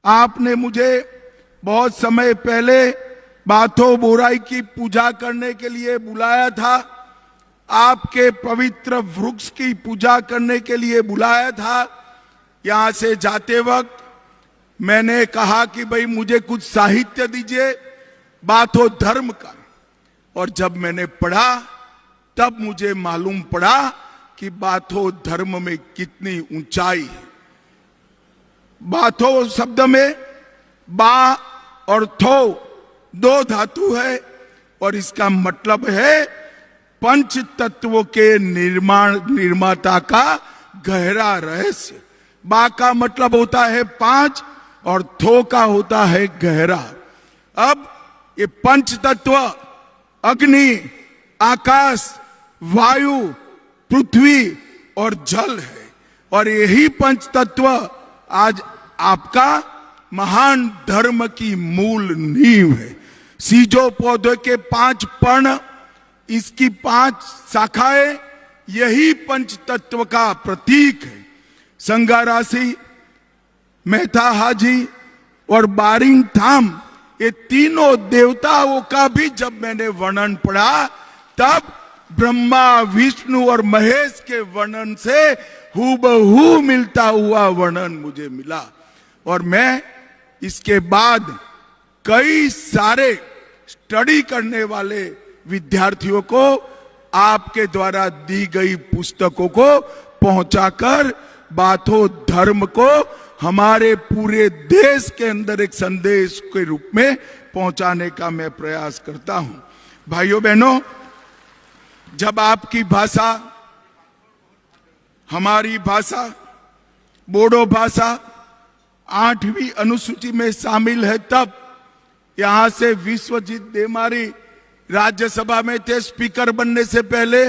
आपने मुझे बहुत समय पहले बाथो बोराई की पूजा करने के लिए बुलाया था, आपके पवित्र वृक्ष की पूजा करने के लिए बुलाया था। यहां से जाते वक्त मैंने कहा कि भाई मुझे कुछ साहित्य दीजिए बाथो धर्म का, और जब मैंने पढ़ा तब मुझे मालूम पड़ा कि बाथो धर्म में कितनी ऊंचाई है। बाथो शब्द में बा और थो दो धातु है और इसका मतलब है पंच तत्वों के निर्माता का गहरा रहस्य। बा का मतलब होता है पांच और थो का होता है गहरा। अब ये पंच तत्व अग्नि, आकाश, वायु, पृथ्वी और जल है, और यही पंच तत्व आज आपका महान धर्म की मूल नींव है। सीजो पौधे के 5 पर्ण, इसकी 5 शाखाएं, यही पंच तत्व का प्रतीक है। संगा राशि, मेहता हाजी और बारिंग थाम, ये तीनों देवताओं का भी जब मैंने वर्णन पढ़ा तब ब्रह्मा, विष्णु और महेश के वर्णन से हूबहू मिलता हुआ वर्णन मुझे मिला। और मैं इसके बाद कई सारे स्टडी करने वाले विद्यार्थियों को आपके द्वारा दी गई पुस्तकों को पहुंचाकर बाथो धर्म को हमारे पूरे देश के अंदर एक संदेश के रूप में पहुंचाने का मैं प्रयास करता हूं। भाइयों बहनों, जब आपकी भाषा, हमारी भाषा, बोडो भाषा 8वीं अनुसूची में शामिल है, तब यहां से विश्वजीत देमारी राज्यसभा में थे स्पीकर बनने से पहले।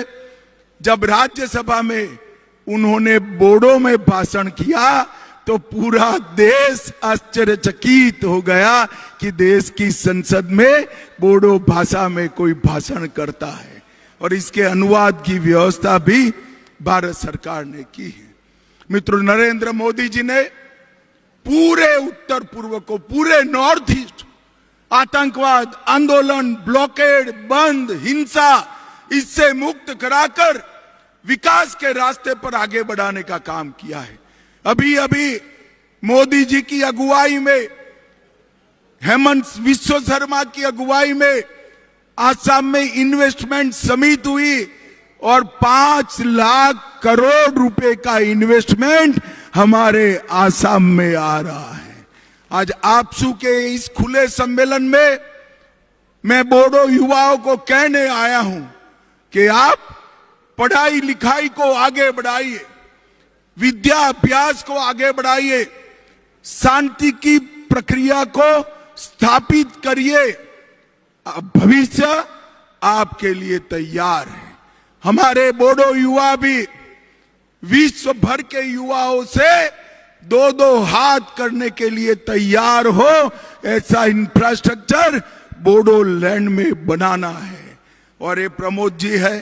जब राज्यसभा में उन्होंने बोडो में भाषण किया तो पूरा देश आश्चर्यचकित हो गया कि देश की संसद में बोडो भाषा में कोई भाषण करता है, और इसके अनुवाद की व्यवस्था भी भारत सरकार ने की है। मित्रों, नरेंद्र मोदी जी ने पूरे उत्तर पूर्व को, पूरे नॉर्थ ईस्ट, आतंकवाद, आंदोलन, ब्लॉकेड, बंद, हिंसा, इससे मुक्त कराकर विकास के रास्ते पर आगे बढ़ाने का काम किया है। अभी अभी मोदी जी की अगुवाई में, हेमंत विश्व शर्मा की अगुवाई में आसाम में इन्वेस्टमेंट समिट हुई और 5 लाख करोड़ रुपए का इन्वेस्टमेंट हमारे आसाम में आ रहा है। आज आपसू के इस खुले सम्मेलन में मैं बोडो युवाओं को कहने आया हूं कि आप पढ़ाई लिखाई को आगे बढ़ाइए, विद्या अभ्यास को आगे बढ़ाइए, शांति की प्रक्रिया को स्थापित करिए। भविष्य आपके लिए तैयार है। हमारे बोडो युवा भी विश्व भर के युवाओं से 2-2 हाथ करने के लिए तैयार हो, ऐसा इंफ्रास्ट्रक्चर बोडोलैंड में बनाना है। और ये प्रमोद जी है,